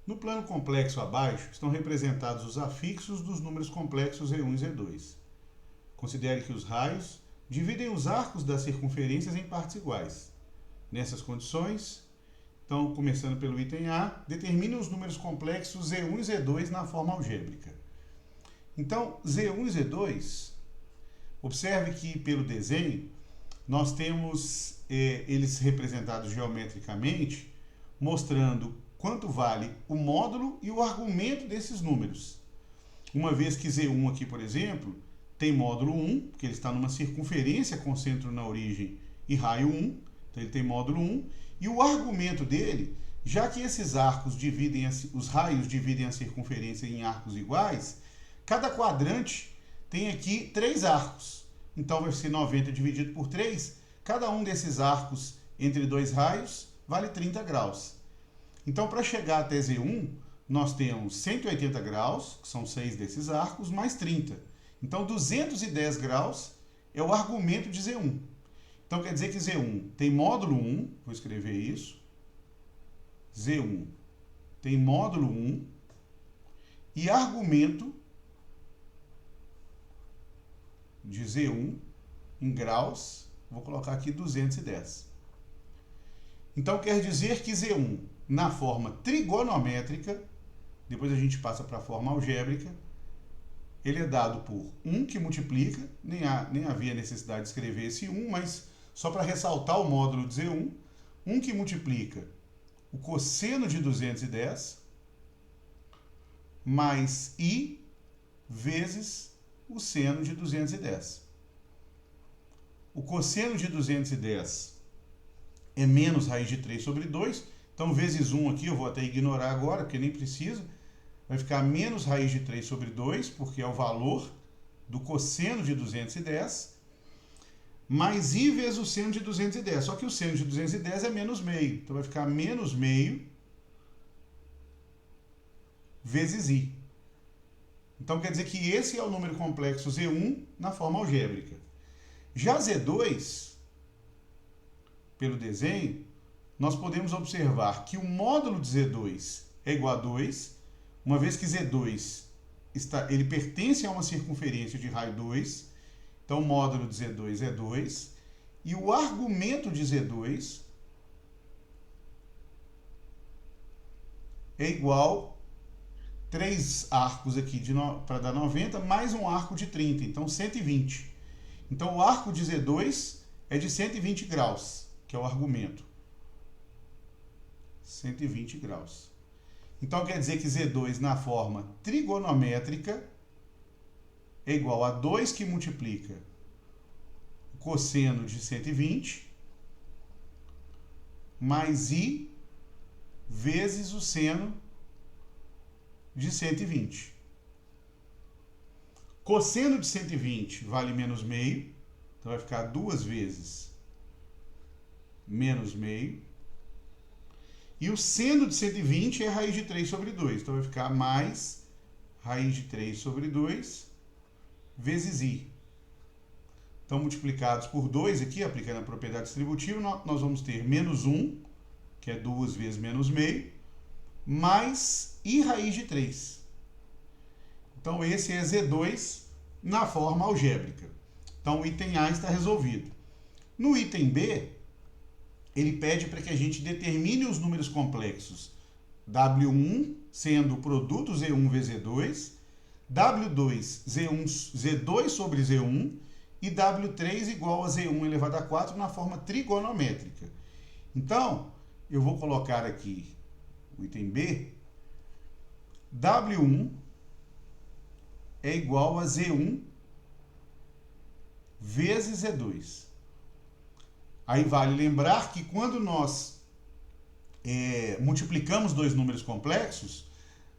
No plano complexo abaixo estão representados os afixos dos números complexos Z1 e Z2. Considere que os raios dividem os arcos das circunferências em partes iguais. Nessas condições, então, começando pelo item A, determine os números complexos Z1 e Z2 na forma algébrica. Então, Z1 e Z2, observe que pelo desenho, nós temos eles representados geometricamente, mostrando quanto vale o módulo e o argumento desses números. Uma vez que Z1 aqui, por exemplo, tem módulo 1, porque ele está numa circunferência com centro na origem e raio 1, então ele tem módulo 1, e o argumento dele, já que esses arcos dividem, os raios dividem a circunferência em arcos iguais, cada quadrante tem aqui 3 arcos. Então vai ser 90 dividido por 3, cada um desses arcos entre 2 raios vale 30 graus. Então, para chegar até Z1, nós temos 180 graus, que são 6 desses arcos, mais 30. Então, 210 graus é o argumento de Z1. Então, quer dizer que Z1 tem módulo 1, vou escrever isso. Z1 tem módulo 1 e argumento de Z1 em graus, vou colocar aqui 210. Então, quer dizer que Z1, na forma trigonométrica, depois a gente passa para a forma algébrica, ele é dado por 1 que multiplica, nem havia necessidade de escrever esse 1, mas só para ressaltar o módulo de Z1, 1 que multiplica o cosseno de 210 mais I vezes o seno de 210. O cosseno de 210 é menos raiz de 3 sobre 2, então vezes 1 aqui eu vou até ignorar agora, porque nem precisa. Vai ficar menos raiz de 3 sobre 2, porque é o valor do cosseno de 210, mais I vezes o seno de 210. Só que o seno de 210 é menos meio, então vai ficar menos meio vezes I. Então quer dizer que esse é o número complexo Z1 na forma algébrica. Já Z2, pelo desenho, nós podemos observar que o módulo de Z2 é igual a 2, uma vez que Z2 ele pertence a uma circunferência de raio 2, então o módulo de Z2 é 2, e o argumento de Z2 é igual 3 arcos aqui para dar 90, mais um arco de 30, então 120. Então o arco de Z2 é de 120 graus, que é o argumento. 120 graus. Então quer dizer que Z2 na forma trigonométrica é igual a 2 que multiplica o cosseno de 120 mais I vezes o seno de 120. Cosseno de 120 vale menos meio, então vai ficar 2 vezes menos meio. E o seno de 120 é raiz de 3 sobre 2. Então vai ficar mais raiz de 3 sobre 2 vezes I. Então, multiplicados por 2 aqui, aplicando a propriedade distributiva, nós vamos ter menos 1, que é 2 vezes menos meio, mais I raiz de 3. Então, esse é Z2 na forma algébrica. Então, o item A está resolvido. No item B, ele pede para que a gente determine os números complexos W1 sendo o produto Z1 vezes Z2, W2 Z2 sobre Z1 e W3 igual a Z1 elevado a 4 na forma trigonométrica. Então, eu vou colocar aqui o item B. W1 é igual a Z1 vezes Z2. Aí vale lembrar que quando nós multiplicamos dois números complexos,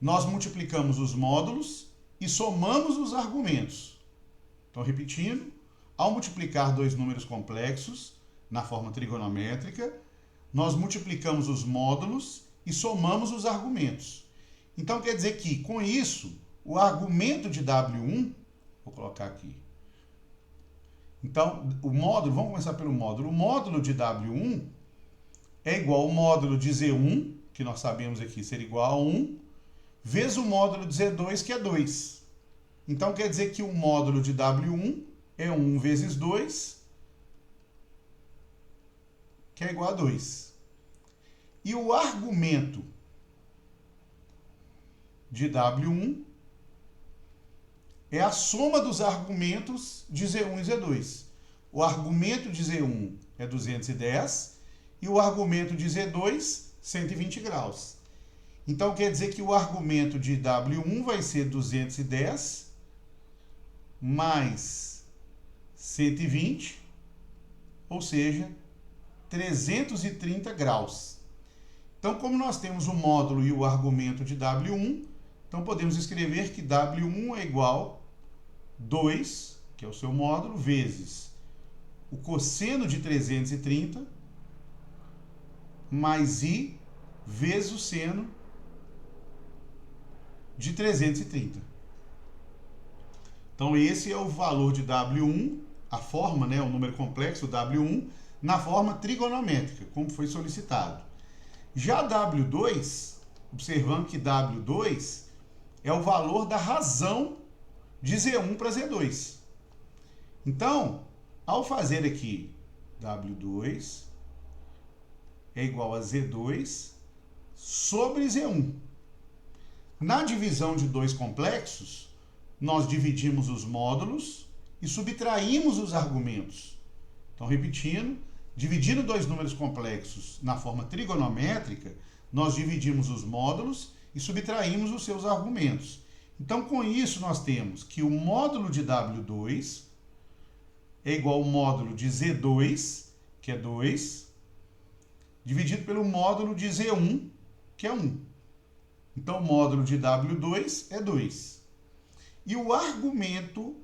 nós multiplicamos os módulos e somamos os argumentos. Então, repetindo, ao multiplicar dois números complexos na forma trigonométrica, nós multiplicamos os módulos e somamos os argumentos. Então, quer dizer que, com isso, o argumento de W1, vou colocar aqui. Então, o módulo, vamos começar pelo módulo. O módulo de W1 é igual ao módulo de Z1, que nós sabemos aqui ser igual a 1, vezes o módulo de Z2, que é 2. Então, quer dizer que o módulo de W1 é 1 vezes 2, que é igual a 2. E o argumento de W1 é a soma dos argumentos de Z1 e Z2. O argumento de Z1 é 210 e o argumento de Z2, 120 graus. Então, quer dizer que o argumento de W1 vai ser 210 mais 120, ou seja, 330 graus. Então, como nós temos o módulo e o argumento de W1, então podemos escrever que W1 é igual a 2, que é o seu módulo, vezes o cosseno de 330, mais I vezes o seno de 330. Então, esse é o valor de W1, a forma, né, o número complexo W1, na forma trigonométrica, como foi solicitado. Já W2, observando que W2 é o valor da razão de Z1 para Z2. Então, ao fazer aqui W2 é igual a Z2 sobre Z1. Na divisão de dois complexos, nós dividimos os módulos e subtraímos os argumentos. Então, repetindo, dividindo dois números complexos na forma trigonométrica, nós dividimos os módulos e subtraímos os seus argumentos. Então, com isso, nós temos que o módulo de W2 é igual ao módulo de Z2, que é 2, dividido pelo módulo de Z1, que é 1. Então, o módulo de W2 é 2. E o argumento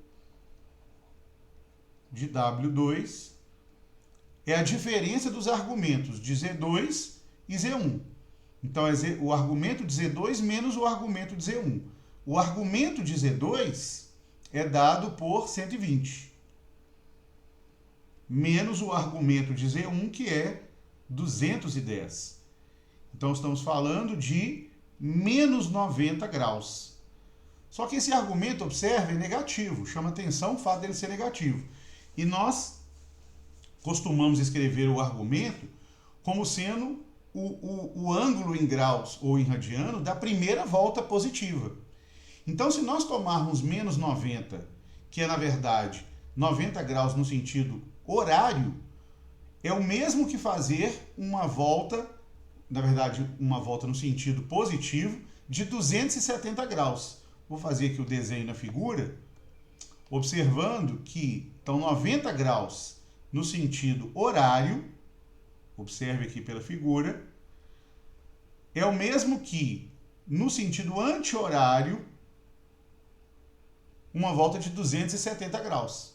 de W2 é a diferença dos argumentos de Z2 e Z1. Então, é o argumento de Z2 menos o argumento de Z1. O argumento de Z2 é dado por 120. Menos o argumento de Z1, que é 210. Então, estamos falando de menos 90 graus. Só que esse argumento, observe, é negativo. Chama atenção o fato dele ser negativo. E nós costumamos escrever o argumento como sendo o ângulo em graus ou em radiano da primeira volta positiva. Então, se nós tomarmos menos 90, que é, na verdade, 90 graus no sentido horário, é o mesmo que fazer uma volta, na verdade, uma volta no sentido positivo, de 270 graus. Vou fazer aqui o desenho na figura, observando que, então, 90 graus no sentido horário, observe aqui pela figura, é o mesmo que, no sentido anti-horário, uma volta de 270 graus.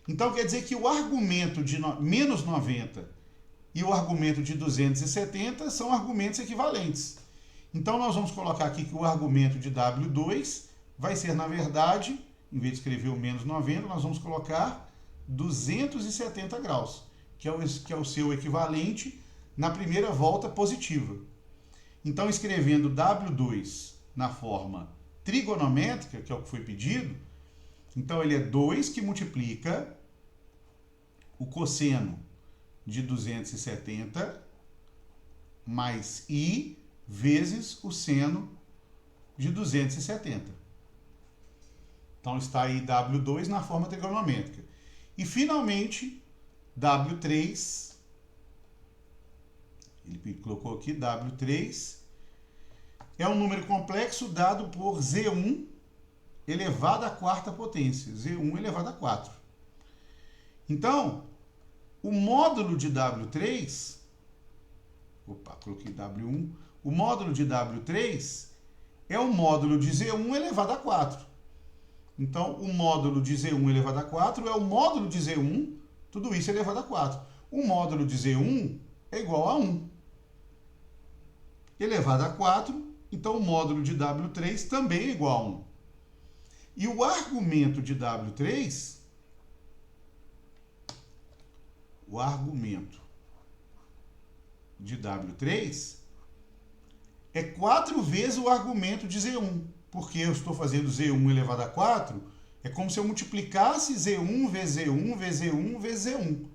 Então, quer dizer que o argumento de menos 90 e o argumento de 270 são argumentos equivalentes. Então, nós vamos colocar aqui que o argumento de W2 vai ser, na verdade, em vez de escrever o menos 90, nós vamos colocar 270 graus, que é o seu equivalente na primeira volta positiva. Então, escrevendo W2 na forma trigonométrica, que é o que foi pedido, então ele é 2 que multiplica o cosseno de 270 mais I vezes o seno de 270. Então está aí W2 na forma trigonométrica. E finalmente, W3, ele colocou aqui W3, é um número complexo dado por Z1 elevado à quarta potência, Z1 elevado a 4. Então, o módulo de W3, coloquei W1, o módulo de W3 é o módulo de Z1 elevado a 4. Então, o módulo de Z1 elevado a 4 é o módulo de Z1, tudo isso elevado a 4. O módulo de Z1 é igual a 1. Elevado a 4, então o módulo de W3 também é igual a 1. E o argumento de W3, é 4 vezes o argumento de Z1, porque eu estou fazendo Z1 elevado a 4, é como se eu multiplicasse Z1 vezes Z1 vezes Z1 vezes Z1.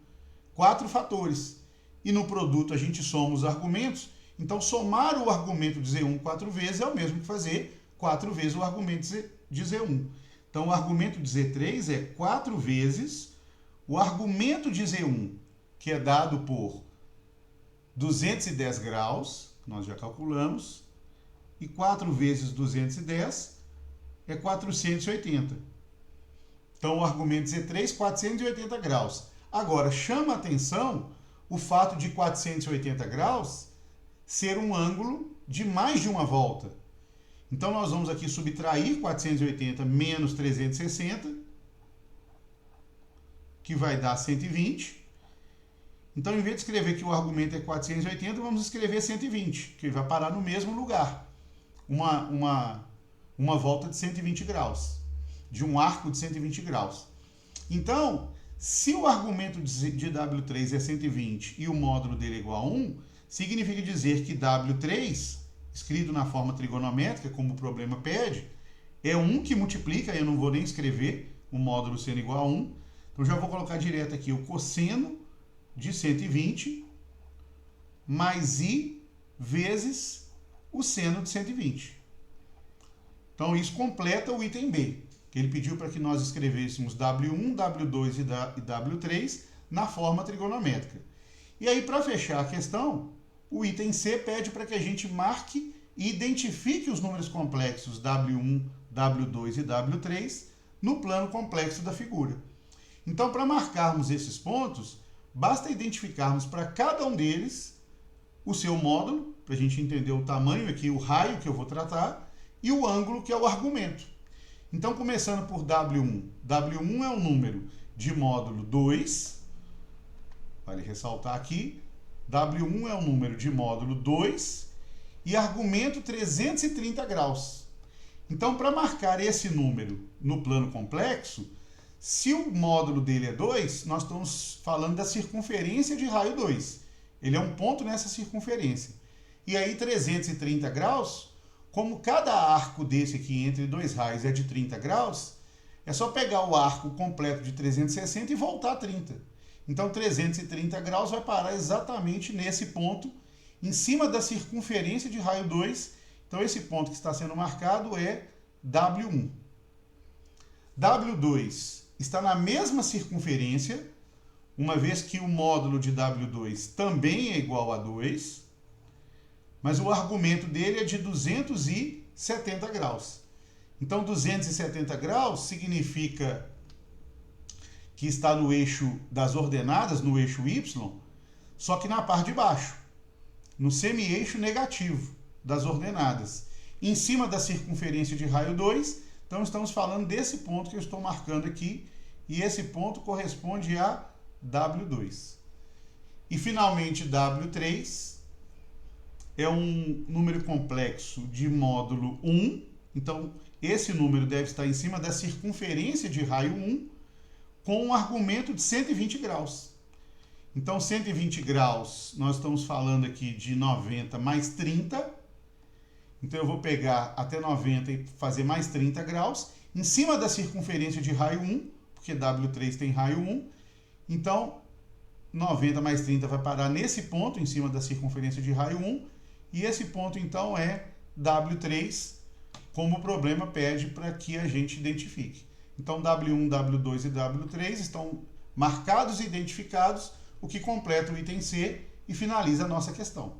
4 fatores. E no produto a gente soma os argumentos, então somar o argumento de Z1 4 vezes é o mesmo que fazer 4 vezes o argumento de Z1. Então o argumento de Z3 é 4 vezes o argumento de Z1, que é dado por 210 graus, nós já calculamos, e 4 vezes 210 é 480. Então o argumento Z3, 480 graus. Agora, chama a atenção o fato de 480 graus ser um ângulo de mais de uma volta. Então nós vamos aqui subtrair 480 menos 360, que vai dar 120. Então, em vez de escrever que o argumento é 480, vamos escrever 120, que vai parar no mesmo lugar. Uma volta de 120 graus, de um arco de 120 graus. Então, se o argumento de W3 é 120 e o módulo dele é igual a 1, significa dizer que W3, escrito na forma trigonométrica, como o problema pede, é 1 que multiplica, eu não vou nem escrever o módulo sendo igual a 1. Então, já vou colocar direto aqui o cosseno de 120 mais I vezes o seno de 120. Então, isso completa o item B, que ele pediu para que nós escrevêssemos W1, W2 e W3 na forma trigonométrica. E aí, para fechar a questão, o item C pede para que a gente marque e identifique os números complexos W1, W2 e W3 no plano complexo da figura. Então, para marcarmos esses pontos, basta identificarmos para cada um deles o seu módulo, para a gente entender o tamanho aqui, o raio que eu vou tratar, e o ângulo, que é o argumento. Então, começando por W1. W1 é um número de módulo 2. Vale ressaltar aqui. W1 é um número de módulo 2 e argumento 330 graus. Então, para marcar esse número no plano complexo, se o módulo dele é 2, nós estamos falando da circunferência de raio 2. Ele é um ponto nessa circunferência. E aí, 330 graus, como cada arco desse aqui entre dois raios é de 30 graus, é só pegar o arco completo de 360 e voltar a 30. Então, 330 graus vai parar exatamente nesse ponto, em cima da circunferência de raio 2. Então, esse ponto que está sendo marcado é W1. W2 está na mesma circunferência, uma vez que o módulo de W2 também é igual a 2, mas o argumento dele é de 270 graus. Então, 270 graus significa que está no eixo das ordenadas, no eixo Y, só que na parte de baixo, no semi-eixo negativo das ordenadas, em cima da circunferência de raio 2. Então, estamos falando desse ponto que eu estou marcando aqui, e esse ponto corresponde a W2. E, finalmente, W3 é um número complexo de módulo 1. Então, esse número deve estar em cima da circunferência de raio 1, com um argumento de 120 graus. Então, 120 graus, nós estamos falando aqui de 90 mais 30. Então, eu vou pegar até 90 e fazer mais 30 graus, em cima da circunferência de raio 1, porque W3 tem raio 1. Então, 90 mais 30 vai parar nesse ponto, em cima da circunferência de raio 1. E esse ponto, então, é W3, como o problema pede para que a gente identifique. Então, W1, W2 e W3 estão marcados e identificados, o que completa o item C e finaliza a nossa questão.